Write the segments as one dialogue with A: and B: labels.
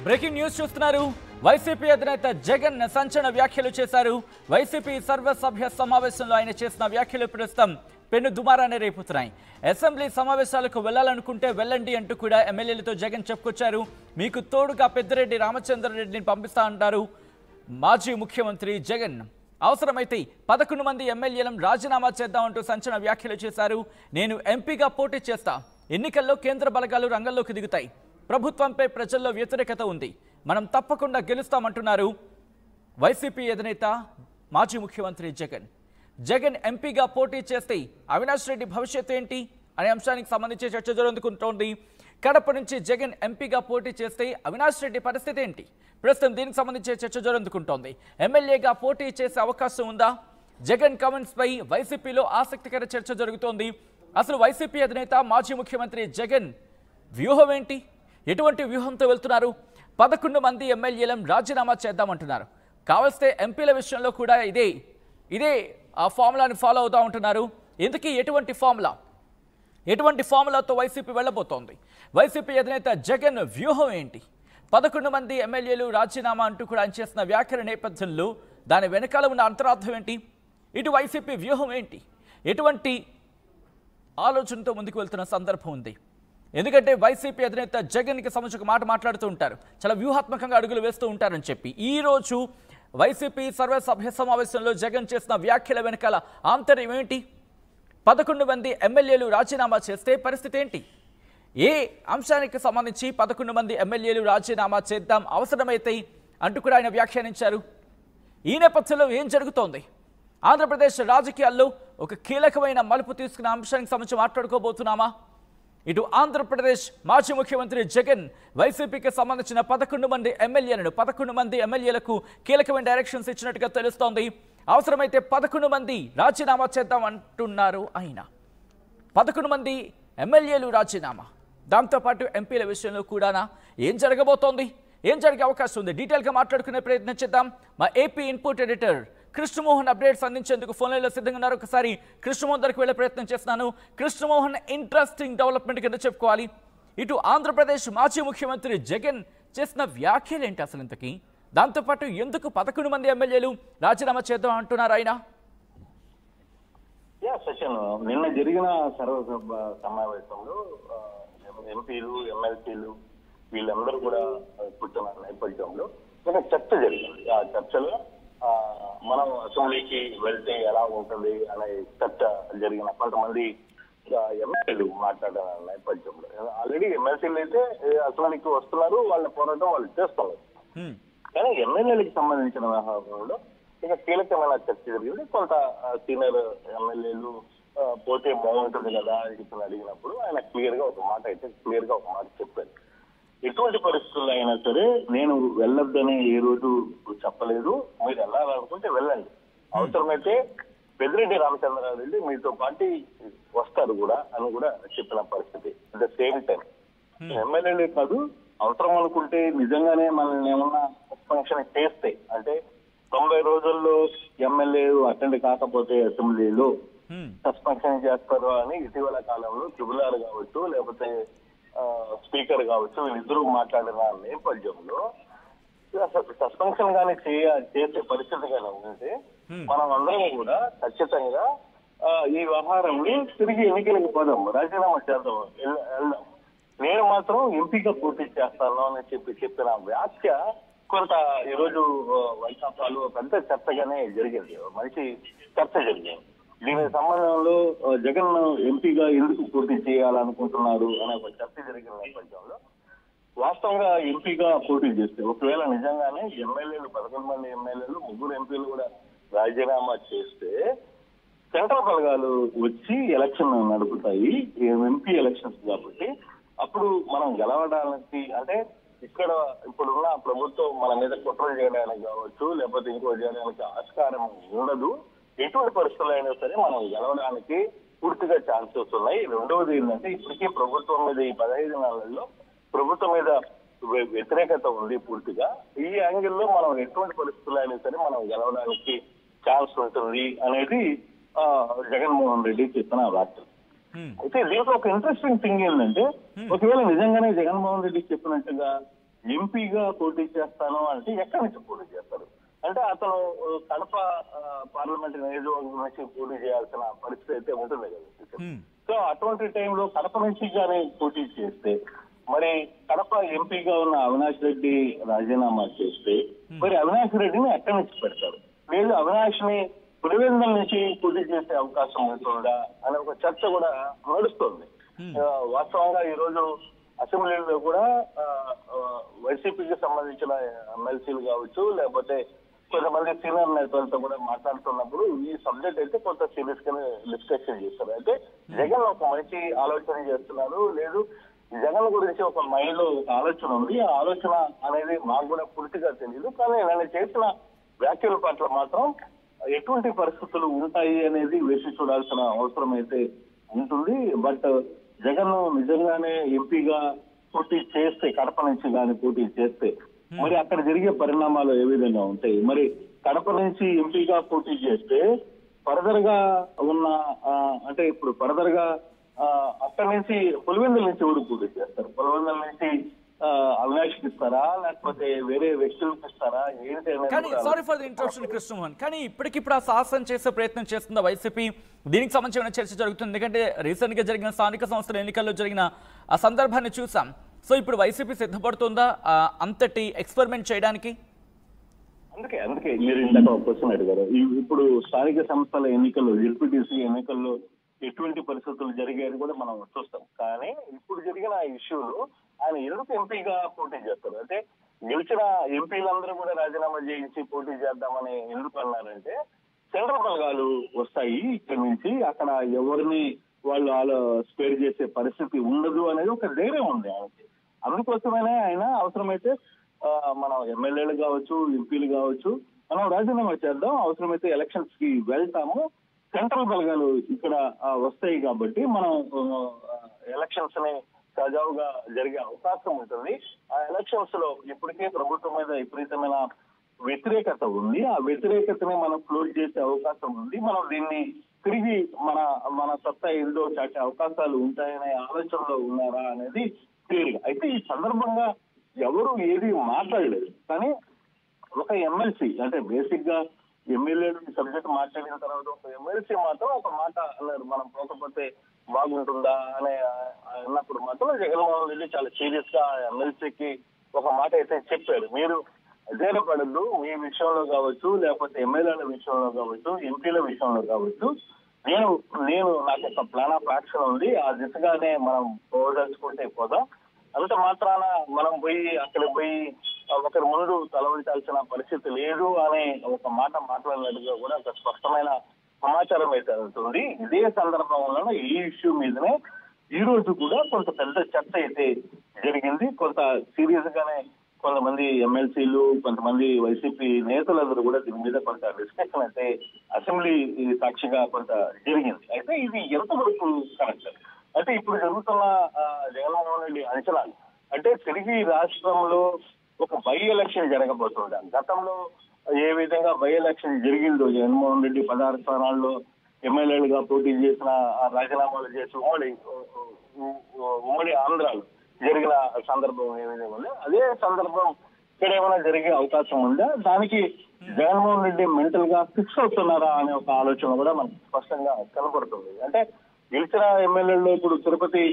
A: Breaking news చూస్తున్నారు. YCP అధినేత జగన్ సంచలన వ్యాఖ్యలు చేశారు. వైసీపీ సర్వసభ్య సమావేశంలో ఆయన చేసిన వ్యాఖ్యలు ప్రస్తుతం పెను దుమారాన్ని రేపుతున్నాయి. అసెంబ్లీ సమావేశాలకు వెళ్లాలనుకుంటే వెళ్ళండి అంటూ కూడా ఎమ్మెల్యేలతో జగన్ చెప్పుకొచ్చారు. మీకు తోడుగా పెద్దిరెడ్డి రామచంద్రారెడ్డిని పంపిస్తా అంటారు మాజీ ముఖ్యమంత్రి జగన్. అవసరమైతే 11 మంది ఎమ్మెల్యేలను రాజీనామా చేద్దామంటూ సంచలన వ్యాఖ్యలు చేశారు. నేను ఎంపీగా పోటీ చేస్తా, ఎన్నికల్లో కేంద్ర బలగాలు రంగంలోకి దిగుతాయి, ప్రభుత్వంపై ప్రజల్లో వ్యతిరేకత ఉంది, మనం తప్పకుండా గెలుస్తామంటున్నారు వైసీపీ అధినేత మాజీ ముఖ్యమంత్రి జగన్. జగన్ ఎంపీగా పోటీ చేస్తే అవినాష్ రెడ్డి భవిష్యత్తు ఏంటి అనే అంశానికి సంబంధించి చర్చ జరుగుతోంది. కడప నుంచి జగన్ ఎంపీగా పోటీ చేస్తే అవినాష్ రెడ్డి పరిస్థితి ఏంటి? ప్రస్తుతం దీనికి సంబంధించి చర్చ జరుగుతోంది. ఎమ్మెల్యేగా పోటీ చేసే అవకాశం ఉందా? జగన్ కామెంట్స్ పై వైసీపీలో ఆసక్తికర చర్చ జరుగుతోంది. అసలు వైసీపీ అధినేత మాజీ ముఖ్యమంత్రి జగన్ వ్యూహం ఏంటి? ఎటువంటి వ్యూహంతో వెళ్తున్నారు? 11 మంది ఎమ్మెల్యేలను రాజీనామా చేద్దామంటున్నారు. కావలిస్తే ఎంపీల విషయంలో కూడా ఇదే ఆ ఫార్ములాని ఫాలో అవుతూ ఉంటున్నారు. ఎందుకు ఎటువంటి ఫార్ములాతో వైసీపీ వెళ్ళబోతోంది? వైసీపీ అధినేత జగన్ వ్యూహం ఏంటి? 11 మంది ఎమ్మెల్యేలు రాజీనామా అంటూ కూడా ఆయన చేసిన వ్యాఖ్యల నేపథ్యంలో దాని వెనకాల ఉన్న అంతరార్థం ఏంటి? ఇటు వైసీపీ వ్యూహం ఏంటి? ఎటువంటి ఆలోచనతో ముందుకు వెళ్తున్న సందర్భం ఉంది? ఎందుకంటే వైసీపీ అధినేత జగన్కి సంబంధించి ఒక మాట మాట్లాడుతూ ఉంటారు, చాలా వ్యూహాత్మకంగా అడుగులు వేస్తూ ఉంటారని చెప్పి. ఈరోజు వైసీపీ సర్వసభ్య సమావేశంలో జగన్ చేసిన వ్యాఖ్యల వెనకాల ఆంతర్యం ఏంటి? 11 మంది ఎమ్మెల్యేలు రాజీనామా చేస్తే పరిస్థితి ఏంటి? ఏ అంశానికి సంబంధించి 11 మంది ఎమ్మెల్యేలు రాజీనామా చేద్దాం అవసరమైతే అంటూ కూడా ఆయన వ్యాఖ్యానించారు. ఈ నేపథ్యంలో ఏం జరుగుతోంది? ఆంధ్రప్రదేశ్ రాజకీయాల్లో ఒక కీలకమైన మలుపు తీసుకున్న అంశానికి సంబంధించి మాట్లాడుకోబోతున్నామా? ఇటు ఆంధ్రప్రదేశ్ మాజీ ముఖ్యమంత్రి జగన్ వైసీపీకి సంబంధించిన 11 మంది ఎమ్మెల్యేలకు కీలకమైన డైరెక్షన్స్ ఇచ్చినట్టుగా తెలుస్తోంది. అవసరమైతే 11 మంది రాజీనామా చేద్దాం అంటున్నారు ఆయన. 11 మంది ఎమ్మెల్యేలు రాజీనామా, దాంతోపాటు ఎంపీల విషయంలో కూడా ఏం జరగబోతోంది? ఏం జరిగే అవకాశం ఉంది? డీటెయిల్గా మాట్లాడుకునే ప్రయత్నం చేద్దాం. మా AP input editor Krishnamohan updates అందించేందుకు ఫోన్ లైన్లో సిద్ధంగా ఉన్నారు. ఒకసారి కృష్ణమోహన్ దగ్గరికి వెళ్ళే ప్రయత్నం చేస్తున్నాను. కృష్ణమోహన్, ఇంట్రెస్టింగ్ డెవలప్మెంట్ కింద చెప్పుకోవాలి. ఇటు ఆంధ్రప్రదేశ్ మాజీ ముఖ్యమంత్రి జగన్ చేసిన వ్యాఖ్యలు ఏంటి అసలు ఇంతకీ? దాంతోపాటు ఎందుకు 11 మంది ఎమ్మెల్యేలు రాజీనామా చేద్దాం అంటున్నారు ఆయన?
B: సచిన్, నిన్న జరిగిన సర్వసభ సమావేశంలో ఎంపీలు, ఎమ్మెల్సీలు వీళ్ళందరూ కూడా కూర్చున్న నేపథ్యంలో ఒక చర్చ జరిగింది. ఆ చర్చలో మనం అసెంబ్లీకి వెళ్తే ఎలా ఉంటుంది అనే చర్చ జరిగిన కొంతమంది ఎమ్మెల్యేలు మాట్లాడిన నేపథ్యంలో ఆల్రెడీ ఎమ్మెల్సీలు అయితే అసెంబ్లీకి వస్తున్నారు, వాళ్ళ పోరాటం వాళ్ళు చేస్తున్నారు. కానీ ఎమ్మెల్యేలకు సంబంధించిన వ్యవహారంలో ఇక కీలకమైన చర్చ జరిగింది. కొంత సీనియర్ ఎమ్మెల్యేలు పోతే బాగుంటుంది కదా అని చెప్పి అడిగినప్పుడు ఆయన క్లియర్ గా ఒక మాట చెప్పారు. ఎటువంటి పరిస్థితుల్లో అయినా సరే నేను వెళ్ళొద్దని ఏ రోజు చెప్పలేదు, మీరు వెళ్ళాలనుకుంటే వెళ్ళండి, అవసరమైతే పెద్దిరెడ్డి రామచంద్రారెడ్డి మీతో పాటు వస్తారు కూడా అని కూడా చెప్పిన పరిస్థితి. అట్ ద సేమ్ టైం ఎమ్మెల్యేలే కాదు, అవసరం అనుకుంటే నిజంగానే మనల్ని ఏమన్నా సస్పెన్షన్ చేస్తే, అంటే 90 రోజుల్లో ఎమ్మెల్యే అటెండ్ కాకపోతే అసెంబ్లీలో సస్పెన్షన్ చేస్తారు అని ఇటీవల కాలంలో ట్రిబుల్ కావచ్చు, లేకపోతే స్పీకర్ కావచ్చు, వీళ్ళిద్దరూ మాట్లాడిన నేపథ్యంలో సస్పెన్షన్ గానీ చేసే పరిస్థితి కానీ ఉంటే మనం అందరం కూడా ఖచ్చితంగా ఈ వ్యవహారంలో తిరిగి ఎన్నికలకు పోదాం, రాజీనామా చేద్దాం, వెళ్దాం, నేను మాత్రం ఎంపీగా పోటీ చేస్తాను అని చెప్పిన వ్యాఖ్య కొంత ఈరోజు వైకాపాలో పెద్ద చర్చగానే జరిగింది, మంచి చర్చ జరిగింది. దీని సంబంధంలో జగన్ ఎంపీగా ఎందుకు పోటీ చేయాలనుకుంటున్నారు అనే ఒక చర్చ జరిగిన నేపథ్యంలో వాస్తవంగా ఎంపీగా పోటీ చేస్తే ఒకవేళ నిజంగానే ఎమ్మెల్యేలు 11 మంది ఎమ్మెల్యేలు 3 ఎంపీలు కూడా రాజీనామా చేస్తే సెంట్రల్ బలగాలు వచ్చి ఎలక్షన్ నడుపుతాయి, ఎంపీ ఎలక్షన్స్ కాబట్టి అప్పుడు మనం గెలవడానికి, అంటే ఇక్కడ ఇప్పుడున్న ప్రభుత్వం మన మీద కుట్ర చేయడానికి కావచ్చు, లేకపోతే ఇంకో చేయడానికి ఆస్కారం ఉండదు. ఎటువంటి పరిస్థితులు అయినా సరే మనం గెలవడానికి పూర్తిగా ఛాన్సెస్ ఉన్నాయి. రెండవది ఏంటంటే ఇప్పటికీ ప్రభుత్వం మీద ఈ 15 నెలల్లో ప్రభుత్వం మీద వ్యతిరేకత ఉంది పూర్తిగా. ఈ యాంగిల్లో మనం ఎటువంటి పరిస్థితులు అయినా సరే మనం గెలవడానికి ఛాన్స్ ఉంటుంది అనేది జగన్మోహన్ రెడ్డి చెప్పిన వ్యాఖ్యలు. అయితే దీంట్లో ఒక ఇంట్రెస్టింగ్ థింగ్ ఏంటంటే ఒకవేళ నిజంగానే జగన్మోహన్ రెడ్డి చెప్పినట్టుగా ఎంపీగా పోటీ చేస్తాను అంటే ఎక్కడి నుంచి పోటీ చేస్తారు? అంటే అతను కడప పార్లమెంటరీ నియోజకవర్గం నుంచి పోటీ చేయాల్సిన పరిస్థితి అయితే ఉంటుంది కదా. సో అటువంటి టైంలో కడప నుంచి కానీ పోటీ చేస్తే, మరి కడప ఎంపీగా ఉన్న అవినాష్ రెడ్డి రాజీనామా చేస్తే మరి అవినాష్ రెడ్డిని ఎక్కడి నుంచి పెడతారు? లేదు అవినాష్ ని పులివెందుల నుంచి పోటీ చేసే అవకాశం ఉంటుందా అనే ఒక చర్చ కూడా నడుస్తుంది. వాస్తవంగా ఈ రోజు అసెంబ్లీలో కూడా వైసీపీకి సంబంధించిన ఎమ్మెల్సీలు కావచ్చు, లేకపోతే కొంతమంది సీనియర్ నేతలతో కూడా మాట్లాడుతున్నప్పుడు ఈ సబ్జెక్ట్ అయితే కొంత సీరియస్ గానే డిస్కషన్ చేస్తారు. అయితే జగన్ ఒక మంచి ఆలోచన చేస్తున్నారు, లేదు జగన్ గురించి ఒక మైండ్ లో ఒక ఆలోచన ఉంది. ఆ ఆలోచన అనేది మాకు కూడా పూర్తిగా తెలియదు. కానీ నేను చేసిన వ్యాఖ్యల పట్ల మాత్రం ఎటువంటి పరిస్థితులు ఉంటాయి అనేది వేసి చూడాల్సిన అవసరం అయితే ఉంటుంది. బట్ జగన్ నిజంగానే ఎంపీగా పోటీ చేస్తే, కడప నుంచి కానీ పోటీ చేస్తే మరి అక్కడ జరిగే పరిణామాలు ఏ విధంగా ఉంటాయి? మరి కడప నుంచి ఎంపీగా పోటీ చేస్తే ఫర్దర్ గా ఉన్న అంటే ఇప్పుడు ఫర్దర్ గా అక్కడి నుంచి పులివెందుల నుంచి ఎవరు పోటీ చేస్తారు? పులివెందుల నుంచి అవినాష్ ఇస్తారా, లేకపోతే వేరే వ్యక్తులకు ఇస్తారా ఏంటి?
A: కానీ sorry for the interruption Krishnamohan, కానీ ఇప్పటికిప్పుడు ఆ సాహసం చేసే ప్రయత్నం చేస్తుందా వైసీపీ? దీనికి సంబంధించిన చర్చ జరుగుతుంది. ఎందుకంటే రీసెంట్ గా జరిగిన స్థానిక సంస్థల ఎన్నికల్లో జరిగిన ఆ సందర్భాన్ని చూసాం. సో ఇప్పుడు వైసీపీ సిద్ధపడుతుందా అంతటి ఎక్స్పెరిమెంట్ చేయడానికి?
B: అందుకే మీరు ఇందాక ఒక క్వశ్చన్ అడిగారు. ఇప్పుడు స్థానిక సంస్థల ఎన్నికల్లో, జెడ్పీటీసీ ఎన్నికల్లో ఎటువంటి పరిస్థితులు జరిగాయని కూడా మనం చూస్తాం. కానీ ఇప్పుడు జరిగిన ఇష్యూలు ఆయన ఎందుకు ఎంపీగా పోటీ చేస్తారు? అంటే గెలిచిన ఎంపీలందరూ కూడా రాజీనామా చేయించి పోటీ చేద్దామని ఎందుకు అన్నారంటే, సెంట్రల్ బలగాలు వస్తాయి ఇక్కడి నుంచి, అక్కడ ఎవరిని వాళ్ళు స్పేర్ చేసే పరిస్థితి ఉండదు అనేది ఒక ధైర్యం ఉంది ఆయనకి. అందుకోసమైనా ఆయన అవసరమైతే మనం ఎమ్మెల్యేలు కావచ్చు, ఎంపీలు కావచ్చు, మనం రాజీనామా చేద్దాం, అవసరమైతే ఎలక్షన్స్ కి వెళ్తాము, సెంట్రల్ బలగాలు ఇక్కడ వస్తాయి కాబట్టి మనం ఎలక్షన్స్ ని సజావుగా జరిగే అవకాశం ఉంటుంది. ఆ ఎలక్షన్స్ లో ఇప్పటికే ప్రభుత్వం మీద విపరీతమైన వ్యతిరేకత ఉంది. ఆ వ్యతిరేకతని మనం క్లోజ్ చేసే అవకాశం ఉంది. మనం దీన్ని తిరిగి మన సత్తా ఏదో చాటే అవకాశాలు ఉంటాయనే ఆలోచనలో ఉన్నారా అనేది క్లియర్ గా. అయితే ఈ సందర్భంగా ఎవరు ఏది మాట్లాడలేదు. కానీ ఒక ఎమ్మెల్సీ అంటే బేసిక్ గా ఎమ్మెల్యేలు సబ్జెక్ట్ మాట్లాడిన తర్వాత ఒక ఎమ్మెల్సీ మాత్రం ఒక మాట అన్నారు, మనం పోకపోతే బాగుంటుందా అనే అన్నప్పుడు మాత్రం జగన్మోహన్ రెడ్డి చాలా సీరియస్ గా ఎమ్మెల్సీకి ఒక మాట అయితే చెప్పారు. మీరు అధైర్యపడద్దు, మీ విషయంలో కావచ్చు, లేకపోతే ఎమ్మెల్యేల విషయంలో కావచ్చు, ఎంపీల విషయంలో కావచ్చు, నేను నాకు ఒక ప్లాన్ ఆఫ్ యాక్షన్ ఉంది, ఆ దిశగానే మనం పోదలుచుకుంటే పోదాం. అంత మాత్రాన మనం అక్కడ పోయి ఒకరి ముందు తలవంచాల్సిన పరిస్థితి లేదు అనే ఒక మాట మాట్లాడినట్టుగా కూడా ఒక స్పష్టమైన సమాచారం అయితే అవుతుంది. ఇదే సందర్భంలో ఈ ఇష్యూ మీదనే ఈ రోజు కూడా కొంత పెద్ద చర్చ అయితే జరిగింది. కొంత సీరియస్ గానే కొంతమంది ఎమ్మెల్సీలు, కొంతమంది వైసీపీ నేతలందరూ కూడా దీని మీద కొంత డిస్కషన్ అయితే అసెంబ్లీ సాక్షిగా కొంత జరిగింది. అయితే ఇది ఎంతవరకు కరెక్ట్? అయితే ఇప్పుడు జరుగుతున్న జగన్మోహన్ రెడ్డి అంచనాలు అంటే తిరిగి రాష్ట్రంలో ఒక బై ఎలక్షన్ జరగబోతుంది. గతంలో ఏ విధంగా బై ఎలక్షన్ జరిగిందో, జగన్మోహన్ రెడ్డి 16 స్థానాల్లో ఎమ్మెల్యేలుగా పోటీ చేసిన, రాజీనామాలు చేసి ఉమ్మడి ఆంధ్రాలో జరిగిన సందర్భం ఏ విధంగా ఉంది, అదే సందర్భం ఇక్కడ ఏమైనా జరిగే అవకాశం ఉందా? దానికి జగన్మోహన్ రెడ్డి మెంటల్ గా ఫిక్స్ అవుతున్నారా అనే ఒక ఆలోచన కూడా మనకు స్పష్టంగా కనబడుతుంది. అంటే గెలిచిన ఎమ్మెల్యేల్లో ఇప్పుడు తిరుపతి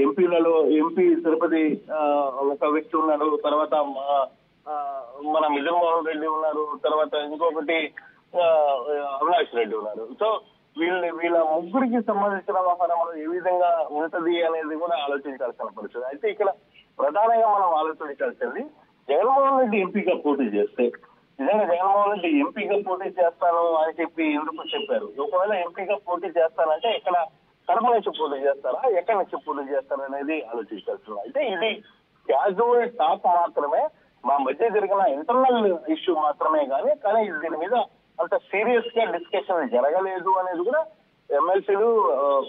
B: ఎంపీలలో ఎంపీ తిరుపతి ఒక వ్యక్తి ఉన్నారు, తర్వాత మన జగన్మోహన్ రెడ్డి ఉన్నారు, తర్వాత ఇంకొకటి అవినాష్ రెడ్డి ఉన్నారు. సో వీళ్ళ ముగ్గురికి సంబంధించిన వ్యవహారంలో ఏ విధంగా ఉంటది అనేది కూడా ఆలోచించాల్సిన పరిస్థితి. అయితే ఇక్కడ ప్రధానంగా మనం ఆలోచించాల్సింది, జగన్మోహన్ రెడ్డి ఎంపీగా పోటీ చేస్తే, నిజంగా జగన్మోహన్ రెడ్డి ఎంపీగా పోటీ చేస్తాను అని చెప్పి ఎందుకు చెప్పారు? ఒకవేళ ఎంపీగా పోటీ చేస్తానంటే ఇక్కడ కడప నుంచి పోటీ చేస్తారా, ఎక్కడి నుంచి పోటీ చేస్తారా అనేది ఆలోచించాల్సింది. అయితే ఇది క్యాజువల్ టాక్ మాత్రమే, మా మధ్య జరిగిన ఇంటర్నల్ ఇష్యూ మాత్రమే కానీ దీని మీద అంత సీరియస్ గా డిస్కషన్ జరగలేదు అనేది కూడా ఎమ్మెల్సీలు,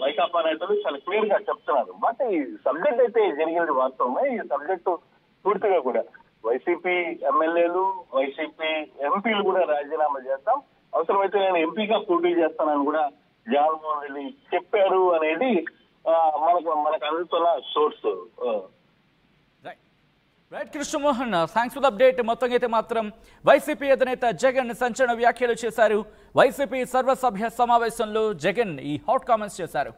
B: వైకాపా నేతలు చాలా క్లియర్ గా చెప్తున్నారు. బట్ ఈ సబ్జెక్ట్ అయితే జరిగింది వాస్తవమే. ఈ సబ్జెక్టు పూర్తిగా కూడా వైసీపీ ఎమ్మెల్యేలు, వైసీపీ ఎంపీలు కూడా రాజీనామా చేస్తాం, అవసరమైతే నేను ఎంపీగా పోటీ చేస్తానని కూడా జగన్మోహన్ రెడ్డి చెప్పారు అనేది మనకు అందుతున్న source.
A: Right Krishnamohan, thanks for the update. మొత్తం అయితే మాత్రం వైసీపీ అధినేత జగన్ సంచలన వ్యాఖ్యలు చేశారు. వైసీపీ సర్వసభ్య సమావేశంలో జగన్ ఈ హాట్ కామెంట్స్ చేశారు.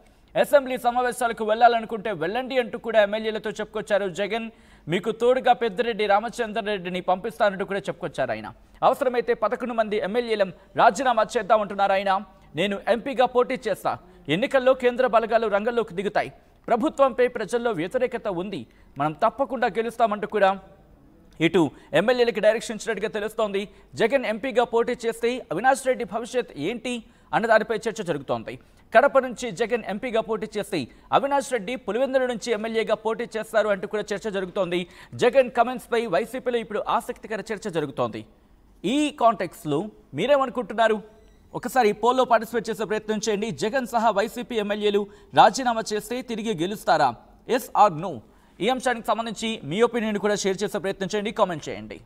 A: అసెంబ్లీ సమావేశాలకు వెళ్లాలనుకుంటే వెళ్ళండి అంటూ కూడా ఎమ్మెల్యేలతో చెప్పుకొచ్చారు జగన్. మీకు తోడుగా పెద్దిరెడ్డి రామచంద్రరెడ్డిని పంపిస్తానంటూ కూడా చెప్పుకొచ్చారు ఆయన. అవసరమైతే 11 మంది ఎమ్మెల్యేలం రాజీనామా చేద్దామంటున్నారు ఆయన. నేను ఎంపీగా పోటీ చేస్తా, ఎన్నికల్లో కేంద్ర బలగాలు రంగంలోకి దిగుతాయి, ప్రభుత్వంపై ప్రజల్లో వ్యతిరేకత ఉంది, మనం తప్పకుండా గెలుస్తామంటూ కూడా ఇటు ఎమ్మెల్యేలకు డైరెక్షన్ ఇచ్చినట్టుగా తెలుస్తోంది. జగన్ ఎంపీగా పోటీ చేస్తే అవినాష్ రెడ్డి భవిష్యత్ ఏంటి అన్న దానిపై చర్చ జరుగుతోంది. కడప నుంచి జగన్ ఎంపీగా పోటీ చేస్తే అవినాష్ రెడ్డి పులివెందుల నుంచి ఎమ్మెల్యేగా పోటీ చేస్తారు అంటూ కూడా చర్చ జరుగుతోంది. జగన్ కమెంట్స్ పై వైసీపీలో ఇప్పుడు ఆసక్తికర చర్చ జరుగుతోంది. ఈ కాంటెక్స్లో మీరేమనుకుంటున్నారు? ఒకసారి పోల్లో పార్టిసిపేట్ చేసే ప్రయత్నం చేయండి. జగన్ సహా వైసీపీ ఎమ్మెల్యేలు రాజీనామా చేస్తే తిరిగి గెలుస్తారా? Yes or no? ఈ అంశానికి సంబంధించి మీ ఒపీనియన్ కూడా షేర్ చేసే ప్రయత్నం చేయండి, కామెంట్ చేయండి.